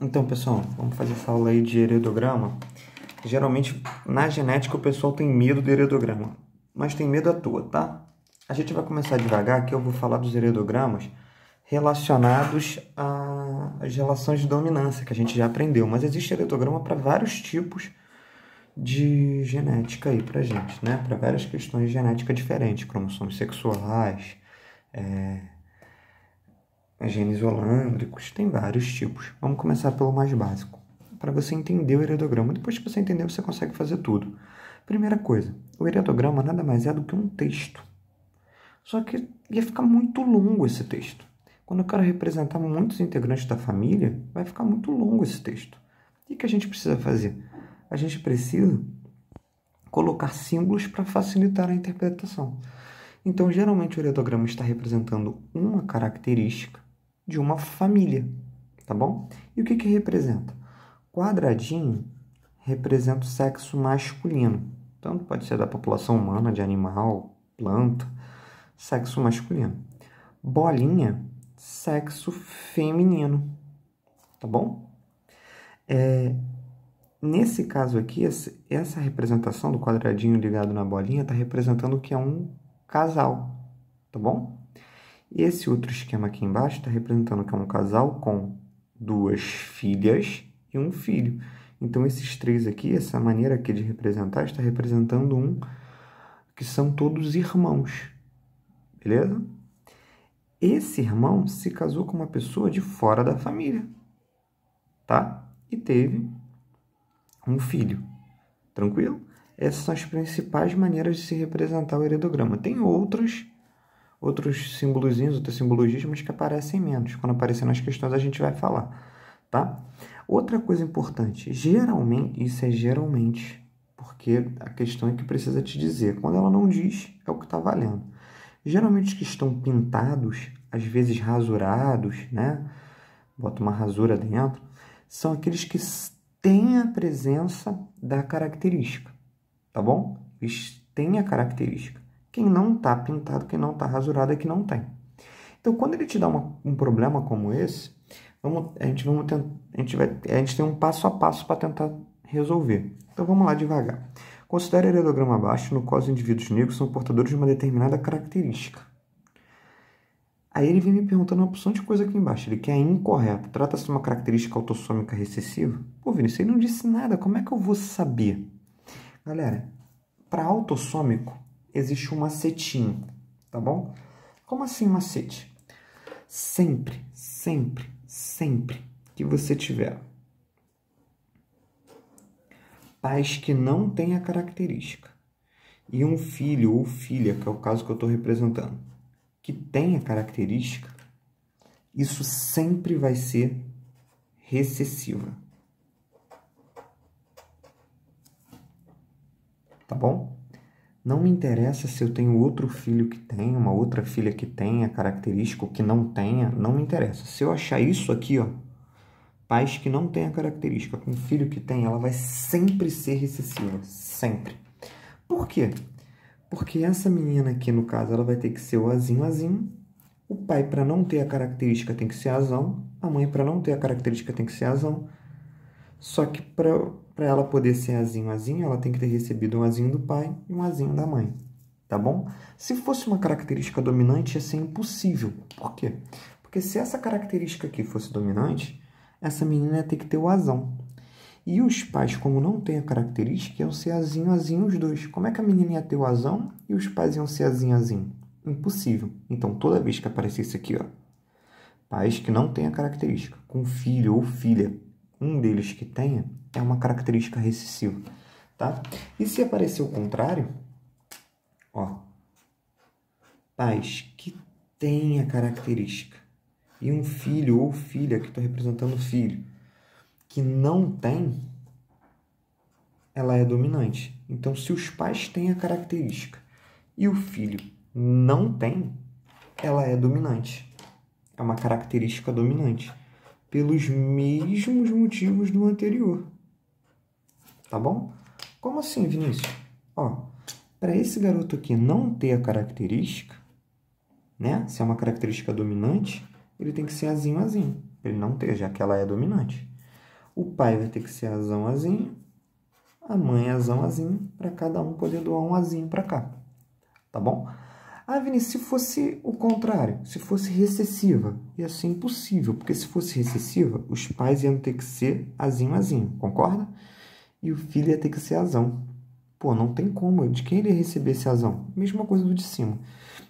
Então, pessoal, vamos fazer essa aula aí de heredograma. Geralmente, na genética, o pessoal tem medo do heredograma, mas tem medo à toa, tá? A gente vai começar devagar, que eu vou falar dos heredogramas relacionados às relações de dominância, que a gente já aprendeu. Mas existe heredograma para vários tipos de genética aí pra gente, né? Para várias questões de genética diferentes, cromossomos sexuais, genes holândricos, tem vários tipos. Vamos começar pelo mais básico, para você entender o heredograma. Depois que você entender, você consegue fazer tudo. Primeira coisa, o heredograma nada mais é do que um texto. Só que ia ficar muito longo esse texto. Quando eu quero representar muitos integrantes da família, vai ficar muito longo esse texto. E o que a gente precisa fazer? A gente precisa colocar símbolos para facilitar a interpretação. Então, geralmente, o heredograma está representando uma característica de uma família, tá bom? E o que representa? Quadradinho representa o sexo masculino. Tanto pode ser da população humana, de animal, planta, sexo masculino. Bolinha, sexo feminino, tá bom? Nesse caso aqui, essa representação do quadradinho ligado na bolinha está representando o que é um casal, tá bom? Esse outro esquema aqui embaixo está representando que é um casal com duas filhas e um filho. Então, esses três aqui, essa maneira aqui de representar, está representando que são todos irmãos, beleza? Esse irmão se casou com uma pessoa de fora da família, tá? E teve um filho, tranquilo? Essas são as principais maneiras de se representar o heredograma. Tem outros símbolozinhos, outras simbologismos que aparecem menos. Quando aparecer nas questões a gente vai falar, tá? Outra coisa importante, geralmente, porque a questão é que precisa te dizer. Quando ela não diz, é o que está valendo. Geralmente os que estão pintados, às vezes rasurados, né? Bota uma rasura dentro, são aqueles que têm a presença da característica, tá bom? Eles têm a característica. Quem não está pintado, quem não está rasurado é que não tem. Então, quando ele te dá um problema como esse, a gente tem um passo a passo para tentar resolver. Então, vamos lá devagar. Considere o heredograma abaixo, no qual os indivíduos negros são portadores de uma determinada característica. Aí ele vem me perguntando uma opção de coisa aqui embaixo. Ele quer incorreto. Trata-se de uma característica autossômica recessiva? Pô, Vinícius, ele não disse nada. Como é que eu vou saber? Galera, para autossômico, existe um macetinho, tá bom? Como assim macete? Sempre que você tiver pais que não têm a característica e um filho ou filha, que é o caso que eu estou representando, que tem a característica, isso sempre vai ser recessiva. Tá bom? Não me interessa se eu tenho outro filho que tem, uma outra filha que tenha característica ou que não tenha, não me interessa. Se eu achar isso aqui, ó, pais que não têm a característica, com filho que tem, ela vai sempre ser recessiva, sempre. Por quê? Porque essa menina aqui, no caso, ela vai ter que ser o azinho. O pai, para não ter a característica, tem que ser azão. A mãe, para não ter a característica, tem que ser azão. Só que para ela poder ser azinho, ela tem que ter recebido um azinho do pai e um azinho da mãe, tá bom? Se fosse uma característica dominante, ia ser impossível. Por quê? Porque se essa característica aqui fosse dominante, essa menina ia ter que ter o azão. E os pais, como não têm a característica, iam ser azinho os dois. Como é que a menina ia ter o azão e os pais iam ser azinho? Impossível. Então, toda vez que aparecesse aqui, ó, pais que não têm a característica, com filho ou filha, um deles que tenha, é uma característica recessiva, tá? E se aparecer o contrário, ó, pais que têm a característica e um filho ou filha, que estou representando o filho, que não tem, ela é dominante. Então, se os pais têm a característica e o filho não tem, ela é dominante. É uma característica dominante. Pelos mesmos motivos do anterior. Tá bom? Como assim, Vinícius? Ó, para esse garoto aqui não ter a característica, né? Se é uma característica dominante, ele tem que ser azinho. Para ele não ter, já que ela é dominante. O pai vai ter que ser azão, azinho. A mãe azão, azinho, para cada um poder doar um azinho para cá. Tá bom? Ah, Vinícius, se fosse o contrário, se fosse recessiva, ia ser impossível, porque se fosse recessiva, os pais iam ter que ser azinho, azinho, concorda? E o filho ia ter que ser azão. Pô, não tem como, de quem ele ia receber esse azão? Mesma coisa do de cima.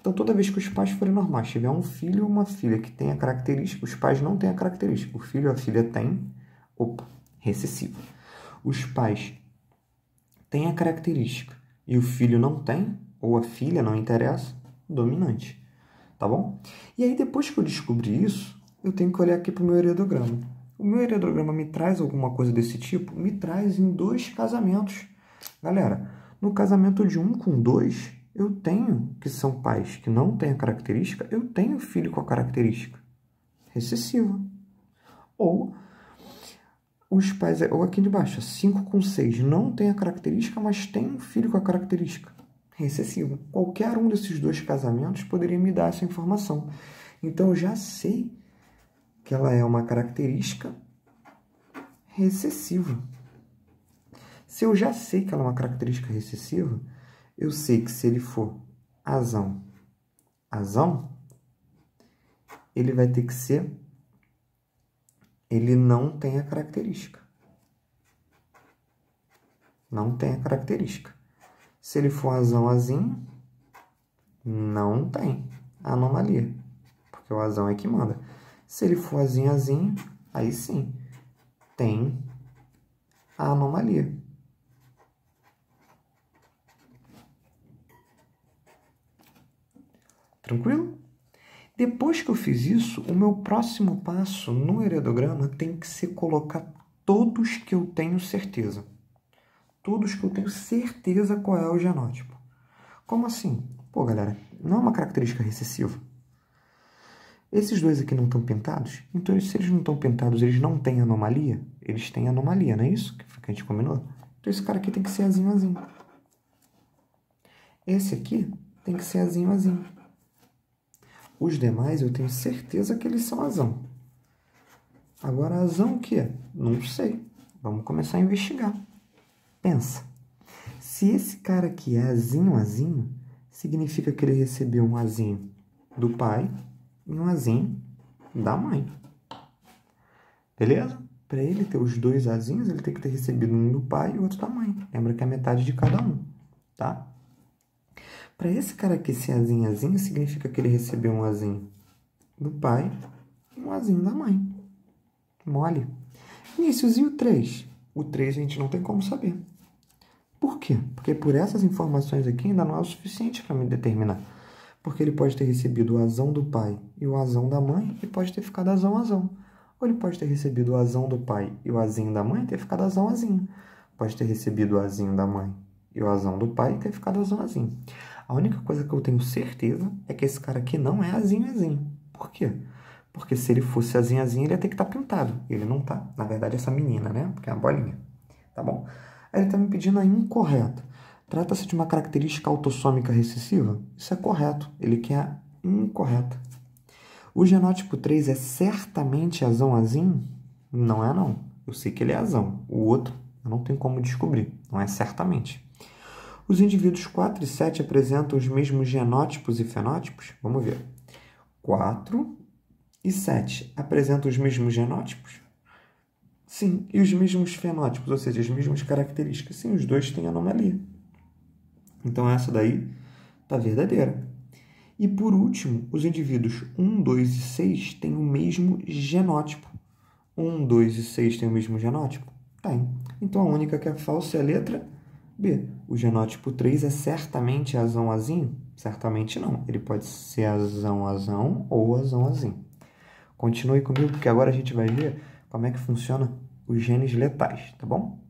Então, toda vez que os pais forem normais, tiver um filho ou uma filha que tenha característica, os pais não têm a característica, o filho ou a filha tem, opa, recessiva. Os pais têm a característica e o filho não tem, ou a filha, não interessa, dominante, tá bom? E aí, depois que eu descobri isso, eu tenho que olhar aqui para o meu heredograma. O meu heredograma me traz alguma coisa desse tipo? Me traz em 2 casamentos. Galera, no casamento de 1 com 2, eu tenho, que são pais que não têm a característica, eu tenho filho com a característica recessiva. Ou os pais, ou aqui de baixo, 5 com 6, não tem a característica, mas tem um filho com a característica recessiva. Qualquer um desses 2 casamentos poderia me dar essa informação. Então, eu já sei que ela é uma característica recessiva. Se eu já sei que ela é uma característica recessiva, eu sei que se ele for azão, azão, ele vai ter que ser, ele não tem a característica. Não tem a característica. Se ele for azão, azinho, não tem a anomalia, porque o azão é que manda. Se ele for azinho, azinho, aí sim, tem a anomalia. Tranquilo? Depois que eu fiz isso, o meu próximo passo no heredograma tem que ser colocar todos que eu tenho certeza. Todos que eu tenho certeza qual é o genótipo. Como assim? Pô, galera, não é uma característica recessiva. Esses 2 aqui não estão pintados? Então, se eles não estão pintados, eles não têm anomalia? Eles têm anomalia, não é isso que a gente combinou? Então, esse cara aqui tem que ser azinho, azinho. Esse aqui tem que ser azinho, azinho. Os demais, eu tenho certeza que eles são azão. Agora, azão o quê? Não sei. Vamos começar a investigar. Pensa. Se esse cara aqui é azinho, azinho, significa que ele recebeu um azinho do pai e um azinho da mãe. Beleza? Para ele ter os 2 azinhos, ele tem que ter recebido um do pai e outro da mãe. Lembra que é metade de cada um, tá? Para esse cara aqui ser azinho, azinho, significa que ele recebeu um azinho do pai e um azinho da mãe. Mole. Vinícius, e o 3? O 3 a gente não tem como saber. Por quê? Porque por essas informações aqui ainda não é o suficiente para me determinar. Porque ele pode ter recebido o azão do pai e o azão da mãe e pode ter ficado azão, azão. Ou ele pode ter recebido o azão do pai e o azinho da mãe e ter ficado azão, azinho. Pode ter recebido o azinho da mãe e o azão do pai e ter ficado azão, azinho. A única coisa que eu tenho certeza é que esse cara aqui não é azinho, azinho. Por quê? Porque se ele fosse azinho, azinho, ele ia ter que estar pintado. Ele não tá. Na verdade, essa menina, né? Porque é uma bolinha. Tá bom? Aí ele está me pedindo a incorreta. Trata-se de uma característica autossômica recessiva? Isso é correto. Ele quer a incorreta. O genótipo 3 é certamente azão, azinho? Não é, não. Eu sei que ele é azão. O outro, eu não tenho como descobrir. Não é certamente. Os indivíduos 4 e 7 apresentam os mesmos genótipos e fenótipos? Vamos ver. 4 e 7 apresentam os mesmos genótipos? Sim. E os mesmos fenótipos, ou seja, as mesmas características? Sim, os 2 têm anomalia. Então, essa daí está verdadeira. E, por último, os indivíduos 1, 2 e 6 têm o mesmo genótipo. 1, 2 e 6 têm o mesmo genótipo? Tem. Então, a única que é falsa é a letra B. O genótipo 3 é certamente azão, azinho? Certamente não. Ele pode ser azão, azão ou azão, azinho. Continue comigo, porque agora a gente vai ver como é que funciona os genes letais, tá bom?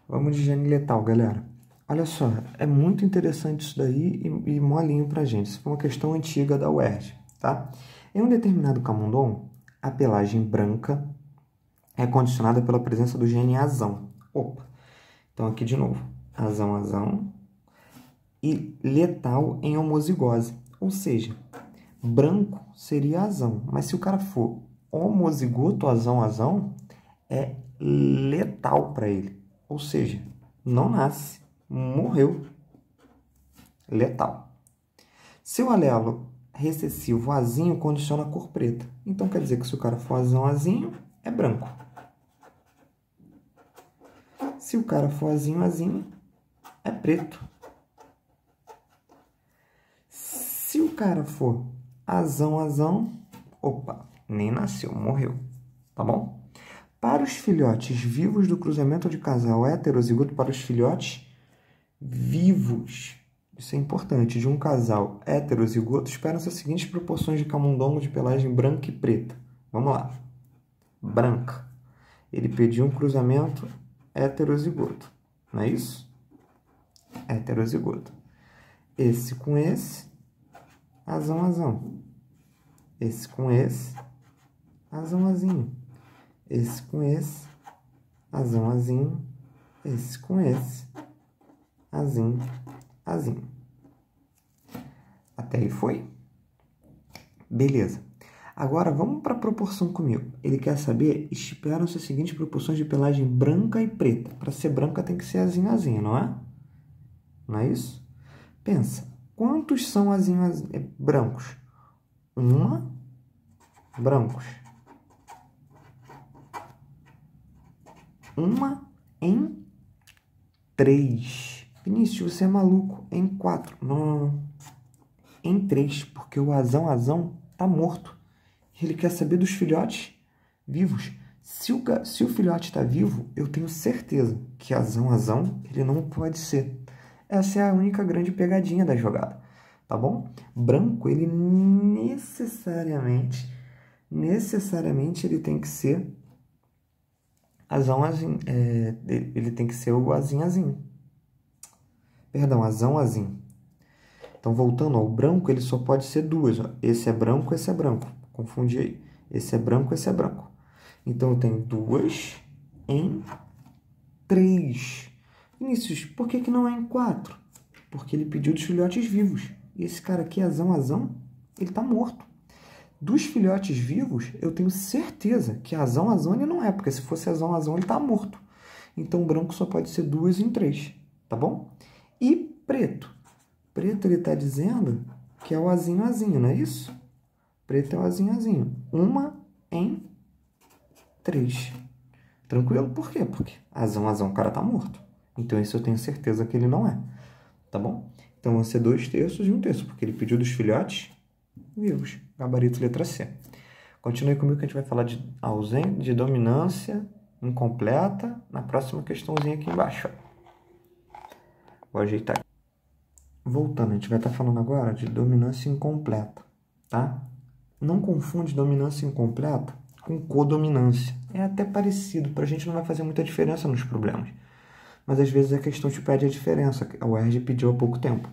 Vamos de gene letal, galera. Olha só, é muito interessante isso daí e molinho pra gente. Isso foi uma questão antiga da UERJ, tá? Em um determinado camundongo, a pelagem branca é condicionada pela presença do gene azão. Opa! Então, aqui de novo. Azão, azão. E letal em homozigose. Ou seja, branco seria azão. Mas se o cara for homozigoto azão é letal para ele. Ou seja, não nasce, morreu, letal. Seu alelo recessivo azinho condiciona a cor preta. Então, quer dizer que se o cara for azinho, é branco. Se o cara for azinho, é preto. Se o cara for azão, opa, nem nasceu, morreu, tá bom? Para os filhotes vivos do cruzamento de casal heterozigoto, para os filhotes vivos, isso é importante, de um casal heterozigoto, esperam-se as seguintes proporções de camundongo de pelagem branca e preta. Vamos lá. Branca. Ele pediu um cruzamento heterozigoto, não é isso? Heterozigoto. Esse com esse, azão. Esse com esse, azãozinho. Esse com esse, azãozinho. Esse com esse, azinho. Até aí foi? Beleza. Agora vamos para a proporção comigo. Ele quer saber, esperam-se as seguintes proporções de pelagem branca e preta. Para ser branca tem que ser azinho, não é? Não é isso? Pensa, quantos são azinhos brancos? Uma, brancos. Uma em 3. Vinícius, você é maluco. Em 4. Não. Em 3, porque o azão tá morto. Ele quer saber dos filhotes vivos. Se o filhote está vivo, eu tenho certeza que azão ele não pode ser. Essa é a única grande pegadinha da jogada, tá bom? Branco, ele necessariamente ele tem que ser azãozinho. Ele tem que ser o azinho. Perdão, azãozinho. Então, voltando ao branco, ele só pode ser duas. Ó. Esse é branco, esse é branco. Confundi aí. Esse é branco, esse é branco. Então, eu tenho 2 em 3. Vinícius, por que não é em 4? Porque ele pediu dos filhotes vivos. E esse cara aqui, azão, ele está morto. Dos filhotes vivos, eu tenho certeza que azão ele não é. Porque se fosse azão, ele está morto. Então, o branco só pode ser 2 em 3. Tá bom? E preto. Preto, ele está dizendo que é o azinho, não é isso? Preto é o azinho. 1 em 3. Tranquilo? Por quê? Porque azão, o cara tá morto. Então, isso eu tenho certeza que ele não é. Tá bom? Então, vão ser 2/3 e 1/3, porque ele pediu dos filhotes vivos. Gabarito letra C. Continue comigo que a gente vai falar de ausência, de dominância incompleta na próxima questãozinha aqui embaixo. Ó. Vou ajeitar aqui. Voltando, a gente vai estar falando agora de dominância incompleta, tá? Não confunde dominância incompleta com codominância. É até parecido, para a gente não vai fazer muita diferença nos problemas. Mas às vezes a questão te pede a diferença, a UERJ pediu há pouco tempo.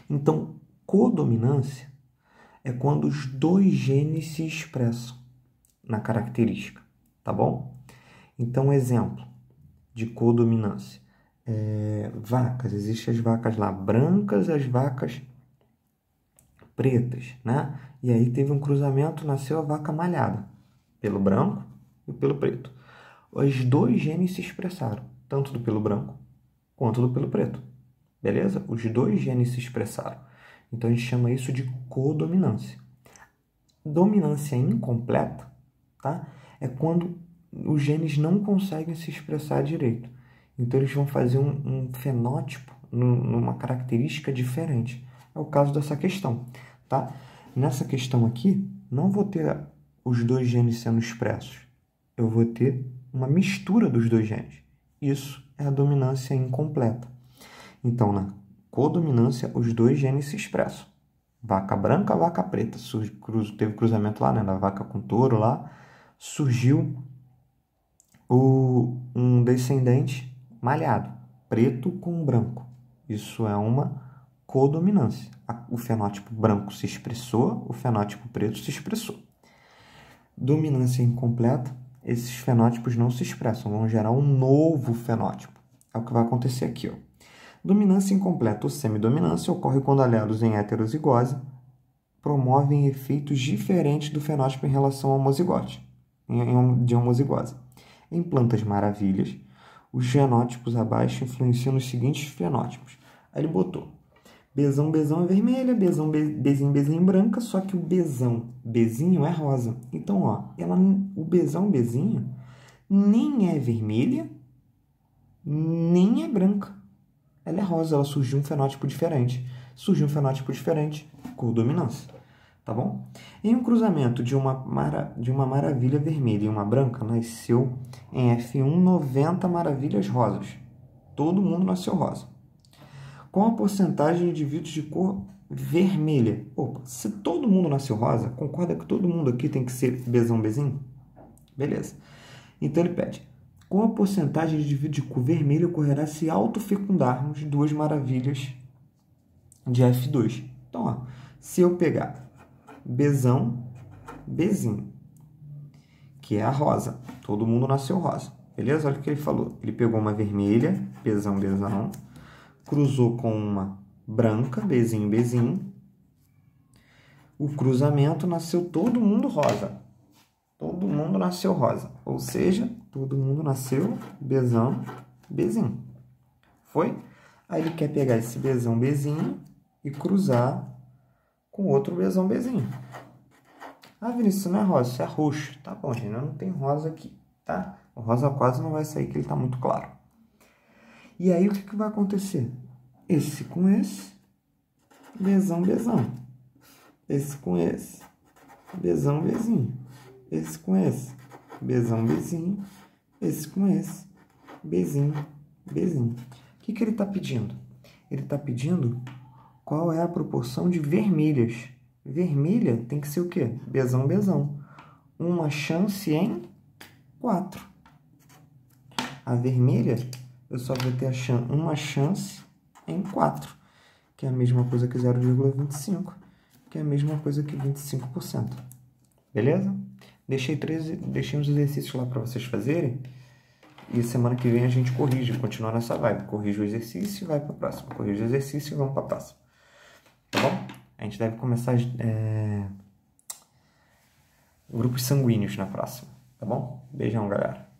Então, codominância é quando os dois genes se expressam na característica, tá bom? Então, exemplo de codominância. Vacas, existem as vacas lá brancas, as vacas pretas, né? E aí teve um cruzamento, nasceu a vaca malhada, pelo branco e pelo preto. Os dois genes se expressaram, tanto do pelo branco quanto do pelo preto, beleza? Os dois genes se expressaram. Então a gente chama isso de codominância. Dominância incompleta, tá? É quando os genes não conseguem se expressar direito. Então, eles vão fazer um fenótipo numa característica diferente. É o caso dessa questão, tá? Nessa questão aqui, não vou ter os dois genes sendo expressos. Eu vou ter uma mistura dos dois genes. Isso é a dominância incompleta. Então, na codominância, os dois genes se expressam. Vaca branca, vaca preta. Teve cruzamento lá, né? Da vaca com touro lá. Surgiu um descendente malhado, preto com branco. Isso é uma codominância. O fenótipo branco se expressou, o fenótipo preto se expressou. Dominância incompleta, esses fenótipos não se expressam, vão gerar um novo fenótipo. É o que vai acontecer aqui, ó. Dominância incompleta ou semidominância ocorre quando alelos em heterozigose promovem efeitos diferentes do fenótipo em relação ao homozigote, de homozigose. Em plantas maravilhas, os genótipos abaixo influenciam nos seguintes fenótipos. Aí ele botou Bzão, Bzão é vermelha, Bzão, Bzinho, Bzinho branca, só que o Bzão, Bzinho é rosa. Então, ó, o Bzão, Bzinho nem é vermelha, nem é branca. Ela é rosa, ela surgiu um fenótipo diferente. Surgiu um fenótipo diferente, codominância. Tá bom? Em um cruzamento de uma maravilha vermelha e uma branca, nasceu em F1 90 maravilhas rosas. Todo mundo nasceu rosa. Com a porcentagem de indivíduos de cor vermelha. Opa, se todo mundo nasceu rosa, concorda que todo mundo aqui tem que ser Bzão, Bzinho? Beleza. Então ele pede. Com a porcentagem de indivíduos de cor vermelha, ocorrerá se autofecundarmos duas maravilhas de F2. Então, ó, se eu pegar Bzão, Bzinho, que é a rosa. Todo mundo nasceu rosa. Beleza? Olha o que ele falou. Ele pegou uma vermelha, Bzão, Bzão, cruzou com uma branca, Bzinho, Bzinho. O cruzamento nasceu todo mundo rosa. Todo mundo nasceu rosa. Ou seja, todo mundo nasceu Bzão, Bzinho. Foi? Aí ele quer pegar esse Bzão, Bzinho e cruzar com outro Bzão, Bzinho. Ah, Vinícius, isso não é rosa, isso é roxo. Tá bom, gente, não tem rosa aqui, tá? O rosa quase não vai sair, que ele tá muito claro. E aí, o que vai acontecer? Esse com esse, Bzão, Bzão. Esse com esse, Bzão, Bzinho. Esse com esse, Bzão, Bzinho. Esse com esse, Bzinho, Bzinho. O que ele tá pedindo? Ele tá pedindo qual é a proporção de vermelhas. Vermelha tem que ser o quê? Bzão, Bzão. Uma chance em 4. A vermelha, eu só vou ter uma chance em 4, que é a mesma coisa que 0,25, que é a mesma coisa que 25%. Beleza? Deixei uns exercícios lá para vocês fazerem. E semana que vem a gente corrige, continua nessa vibe. Corrige o exercício e vai para a próxima. Corrige o exercício e vamos para a próxima. Tá bom? A gente deve começar grupos sanguíneos na próxima. Tá bom? Beijão, galera.